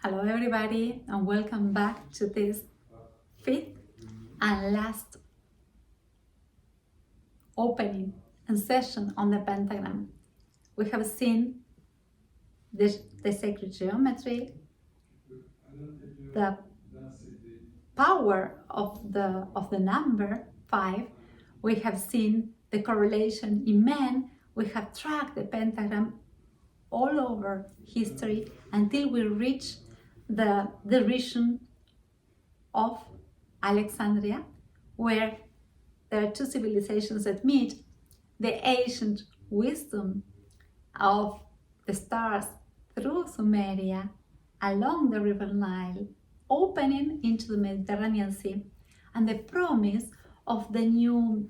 Hello everybody and welcome back to this fifth and last opening and session on the pentagram. We have seen the sacred geometry, the power of the number 5. We have seen the correlation in men. We have tracked the pentagram all over history until we reach the region of Alexandria, where there are two civilizations that meet: the ancient wisdom of the stars through Sumeria, along the river Nile, opening into the Mediterranean Sea, and the promise of the new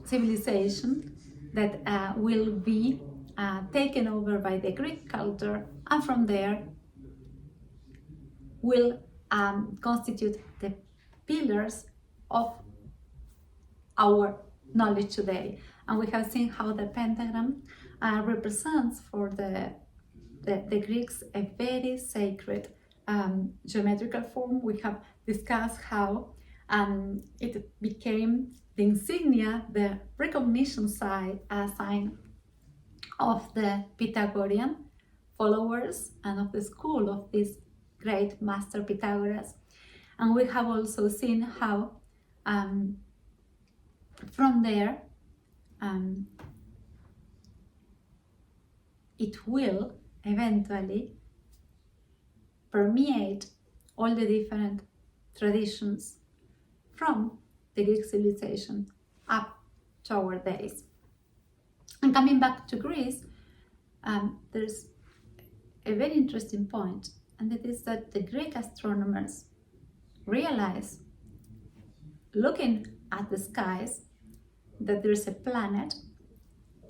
civilization that will be taken over by the Greek culture, and from there will constitute the pillars of our knowledge today. And we have seen how the pentagram represents for the Greeks a very sacred geometrical form. We have discussed how it became the insignia, the recognition sign of the Pythagorean followers and of the school of this great master Pythagoras. And we have also seen how from there it will eventually permeate all the different traditions from the Greek civilization up to our days. And coming back to Greece, there's a very interesting point, and it is that the Greek astronomers realize, looking at the skies, that there's a planet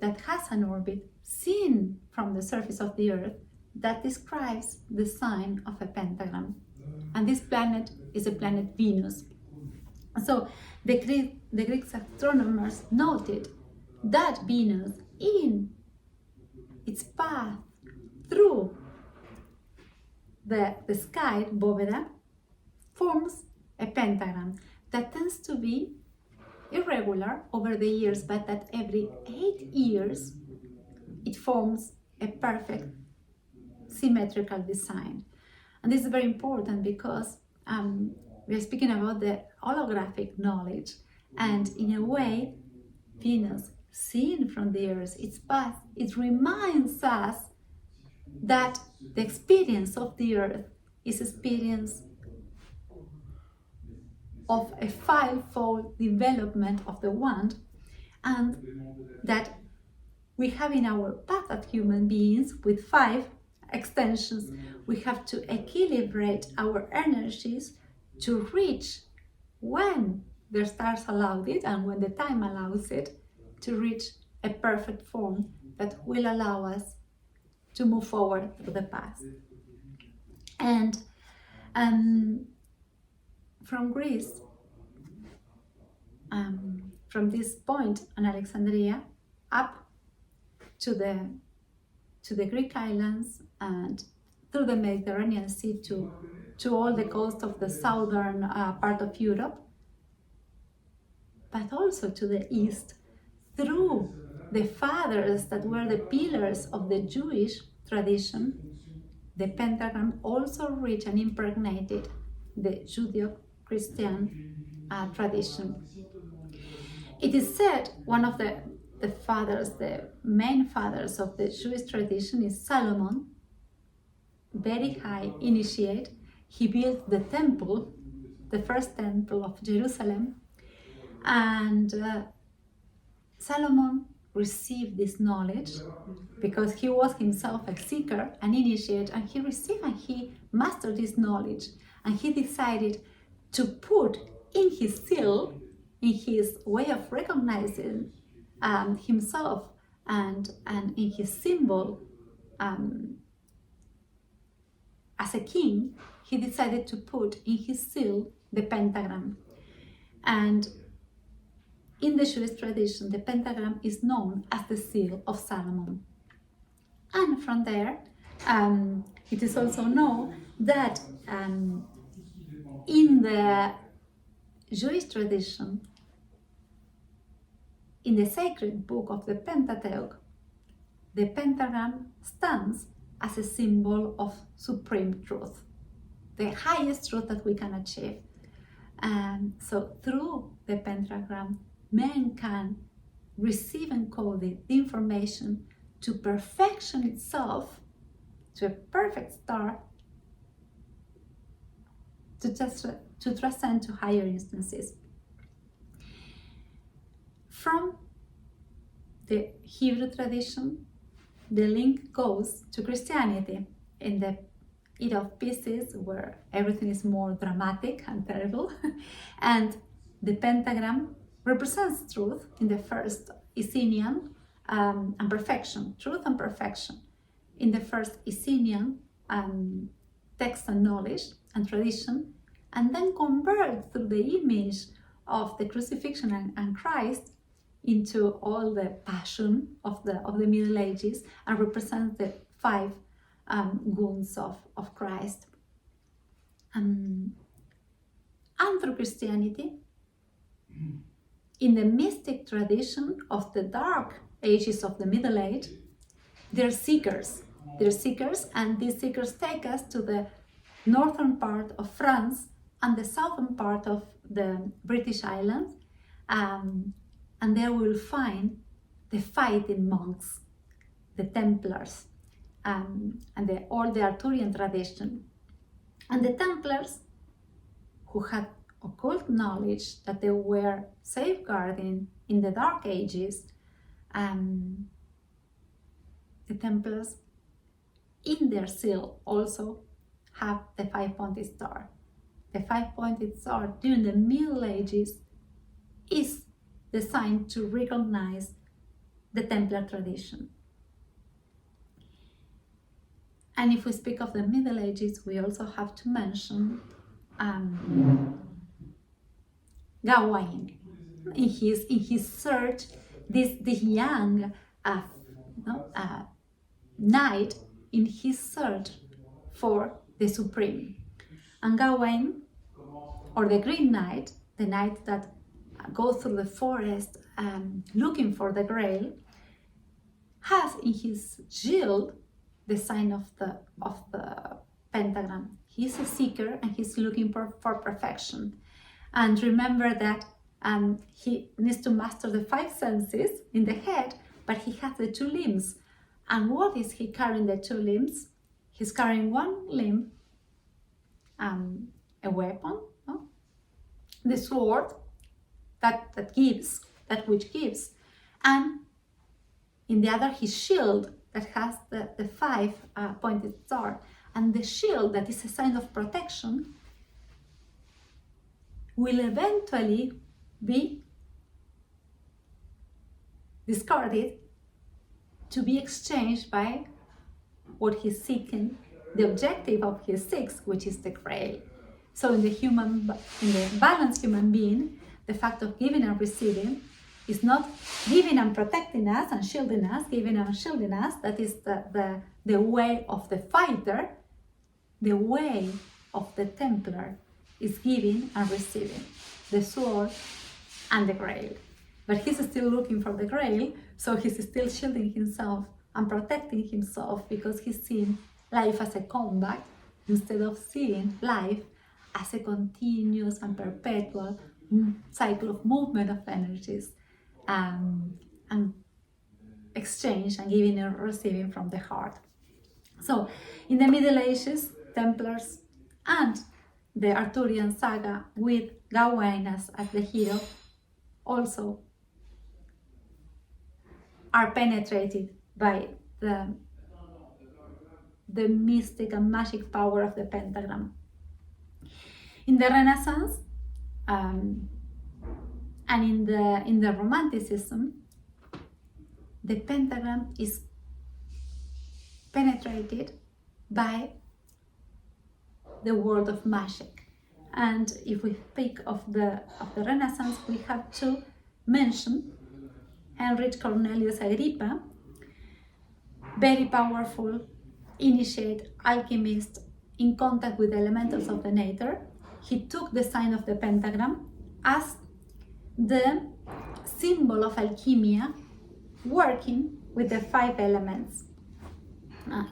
that has an orbit seen from the surface of the Earth that describes the sign of a pentagram. And this planet is the planet Venus. So the Greek astronomers noted that Venus, in its path through the sky, bóveda, forms a pentagram that tends to be irregular over the years, but that every 8 years it forms a perfect symmetrical design. And this is very important because we are speaking about the holographic knowledge, and in a way Venus, seen from the Earth, its path, it reminds us that the experience of the Earth is experience of a fivefold development of the wand, and that we have in our path as human beings with 5 extensions. We have to equilibrate our energies to reach, when the stars allowed it and when the time allows it, to reach a perfect form that will allow us to move forward through the path. And from Greece, from this point on Alexandria up to the Greek islands and through the Mediterranean Sea to all the coast of the southern part of Europe, but also to the east, through the fathers that were the pillars of the Jewish tradition, the pentagram also reached and impregnated the Judeo-Christian tradition. It is said one of the fathers, the main fathers of the Jewish tradition, is Solomon, very high initiate. He built the temple, the first temple of Jerusalem, and Solomon received this knowledge because he was himself a seeker, an initiate, and he received and he mastered this knowledge, and he decided to put in his seal, in his way of recognizing himself and in his symbol as a king, he decided to put in his seal the pentagram. And in the Jewish tradition, the pentagram is known as the seal of Solomon. And from there, It is also known that in the Jewish tradition, in the sacred book of the Pentateuch, the pentagram stands as a symbol of supreme truth, the highest truth that we can achieve. And so through the pentagram, man can receive encoded the information to perfection itself, to a perfect star, to transcend to higher instances. From the Hebrew tradition, the link goes to Christianity in the era of pieces where everything is more dramatic and terrible, and the pentagram represents truth in the first Essenian and perfection, truth and perfection in the first Essenian text and knowledge and tradition, and then convert through the image of the crucifixion and Christ into all the passion of the Middle Ages and represents the five wounds of Christ. And through Christianity, in the mystic tradition of the dark ages of the Middle Age, they're seekers, and these seekers take us to the northern part of France and the southern part of the British Islands, and there we'll find the fighting monks, the Templars, and all the Arthurian tradition. And the Templars, who had occult knowledge that they were safeguarding in the Dark Ages, the Templars in their seal also have the five-pointed star. The five-pointed star during the Middle Ages is designed to recognize the Templar tradition. And if we speak of the Middle Ages, we also have to mention Gawain in his search, this young knight in his search for the Supreme. And Gawain, or the Green Knight, the knight that goes through the forest looking for the Grail, has in his shield the sign of the pentagram. He's a seeker and he's looking for perfection. And remember that he needs to master the five senses in the head, but he has the two limbs. And what is he carrying the two limbs? He's carrying one limb, a weapon, no? The sword that which gives, and in the other his shield that has the five pointed star. And the shield, that is a sign of protection, will eventually be discarded to be exchanged by what he's seeking, the objective of his seeks, which is the Grail. So in the balanced human being, the fact of giving and receiving is not giving and protecting us and shielding us, giving and shielding us. That is the way of the fighter. The way of the Templar is giving and receiving, the sword and the Grail. But he's still looking for the Grail, so he's still shielding himself and protecting himself, because he's seeing life as a combat instead of seeing life as a continuous and perpetual cycle of movement of energies and exchange and giving and receiving from the heart. So in the Middle Ages, Templars and the Arthurian saga with Gawain as the hero also are penetrated by the mystic and magic power of the pentagram. In the Renaissance and in the Romanticism, the pentagram is penetrated by the world of magic. And if we speak of the Renaissance, we have to mention Heinrich Cornelius Agrippa, very powerful initiate alchemist in contact with the elementals of the nature, he took the sign of the pentagram as the symbol of alchemia working with the 5 elements.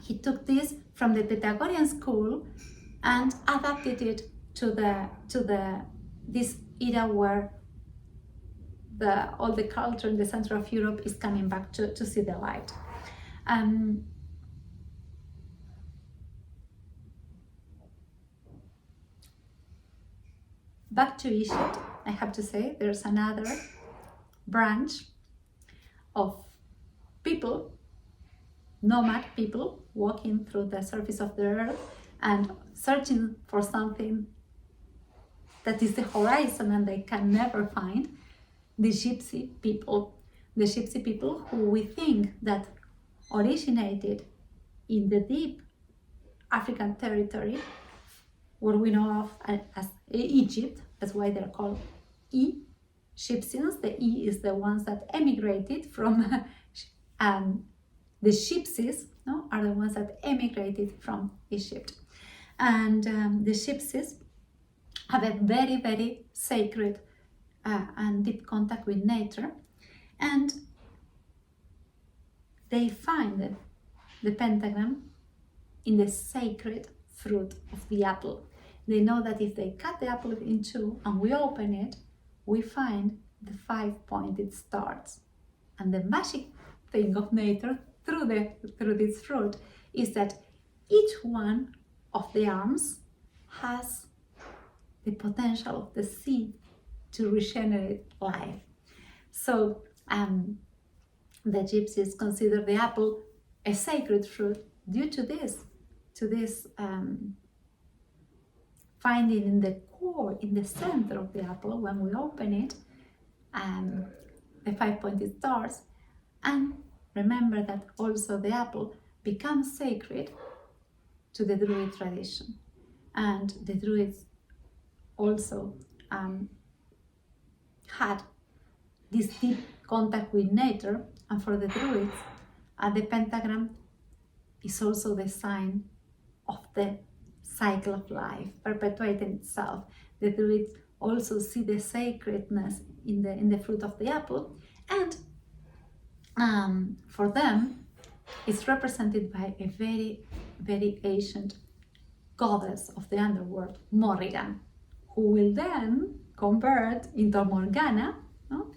He took this from the Pythagorean school and adapted it to this era where all the culture in the center of Europe is coming back to see the light. Back to Egypt, I have to say, there's another branch of people, nomad people, walking through the surface of the earth and searching for something that is the horizon and they can never find. The gypsy people who we think that originated in the deep African territory, what we know of as Egypt. That's why they're called Egyptians. The E is the ones that emigrated from the gypsies, no, are the ones that emigrated from Egypt. And the gypsies have a very, very sacred and deep contact with nature, and they find the pentagram in the sacred fruit of the apple. They know that if they cut the apple in two and we open it, we find the 5-pointed stars. And the magic thing of nature through this fruit is that each one of the arms has the potential of the seed to regenerate life. So the gypsies consider the apple a sacred fruit due to this finding in the core, in the center of the apple, when we open it, the 5-pointed stars. And remember that also the apple becomes sacred to the Druid tradition. And the Druids also had this deep contact with nature, and for the Druids, the pentagram is also the sign of the cycle of life, perpetuating itself. The Druids also see the sacredness in the fruit of the apple, and for them, it's represented by a very, very ancient goddess of the underworld, Morrigan, who will then convert into Morgana, no?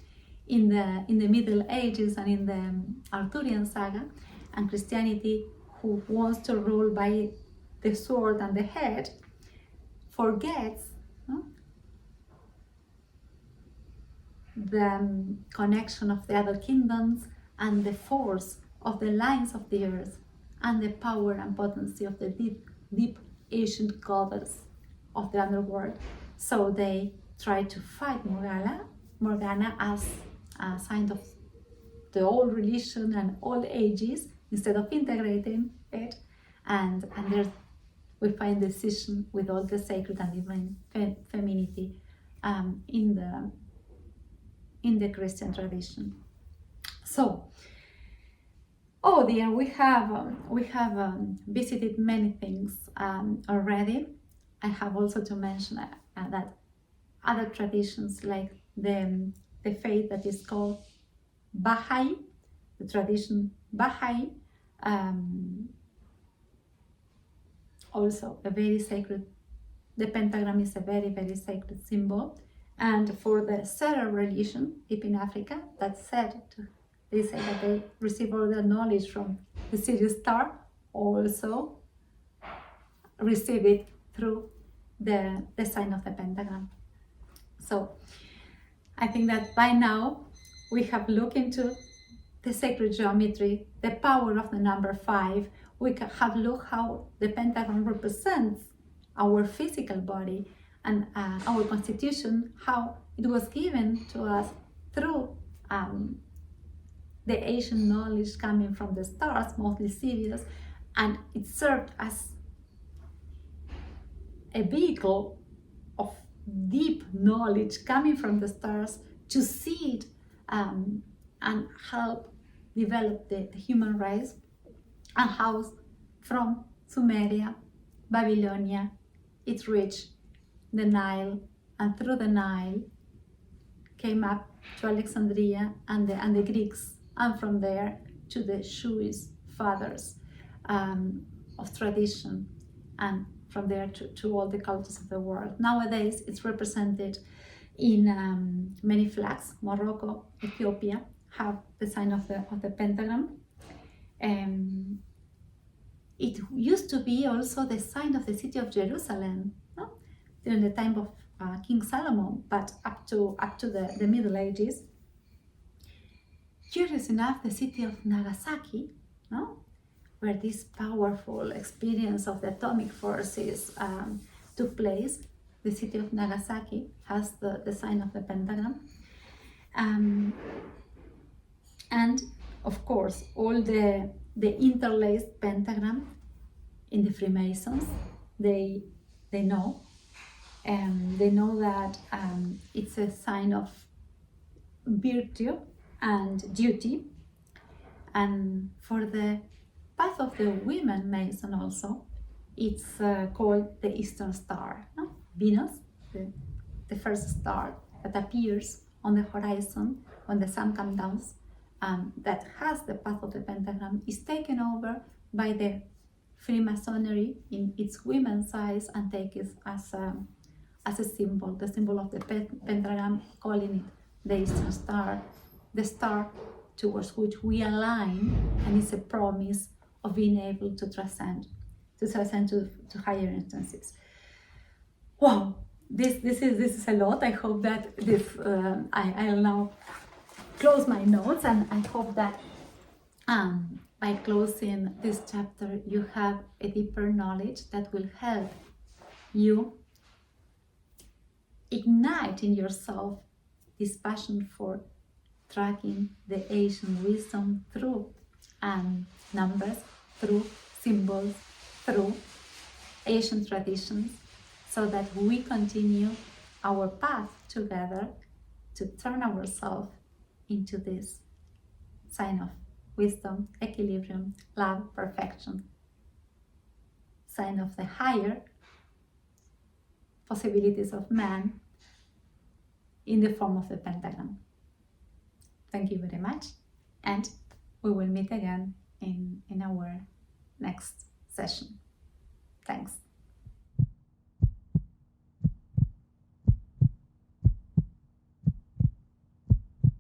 in the Middle Ages and in the Arthurian saga, and Christianity, who wants to rule by the sword and the head, forgets the connection of the other kingdoms and the force of the lines of the earth and the power and potency of the deep ancient goddess of the underworld. So they try to fight Morgana as a sign of the old religion and all ages instead of integrating it, and there we find decision with all the sacred and divine femininity in the Christian tradition. So, oh dear, we have visited many things already. I have also to mention that other traditions, like the faith that is called Baha'i, the tradition Baha'i, also a very sacred, the pentagram is a very, very sacred symbol. And for the Serer religion, deep in Africa, they say that they receive all their knowledge from the Sirius star, also receive it through the sign of the pentagram. So I think that by now we have looked into the sacred geometry, the power of the number 5. We have looked how the pentagram represents our physical body and our constitution, how it was given to us through the ancient knowledge coming from the stars, mostly Sirius, and it served as a vehicle of deep knowledge coming from the stars to see it and help develop the human race, and how from Sumeria, Babylonia, it reached the Nile, and through the Nile came up to Alexandria and the Greeks, and from there to the Jewish fathers of tradition, and from there to all the cultures of the world. Nowadays, it's represented in many flags. Morocco, Ethiopia have the sign of the pentagram. It used to be also the sign of the city of Jerusalem, no? During the time of King Solomon, but up to the Middle Ages. Curious enough, the city of Nagasaki, no? Where this powerful experience of the atomic forces took place, the city of Nagasaki has the sign of the pentagram. And of course, all the interlaced pentagram in the Freemasons, they know. They know that it's a sign of virtue and duty. And for the path of the women Mason also, it's called the Eastern Star. No? Venus, the first star that appears on the horizon when the sun comes down, that has the path of the pentagram, is taken over by the Freemasonry in its women's eyes and taken as a symbol, the symbol of the pentagram, calling it the Eastern Star, the star towards which we align, and it's a promise of being able to transcend to higher instances. Wow, this is a lot. I hope that I'll now close my notes, and I hope that by closing this chapter you have a deeper knowledge that will help you ignite in yourself this passion for tracking the ancient wisdom through numbers, through symbols, through ancient traditions, so that we continue our path together to turn ourselves into this sign of wisdom, equilibrium, love, perfection, sign of the higher possibilities of man in the form of the pentagram. Thank you very much, and we will meet again in our next session. Thanks.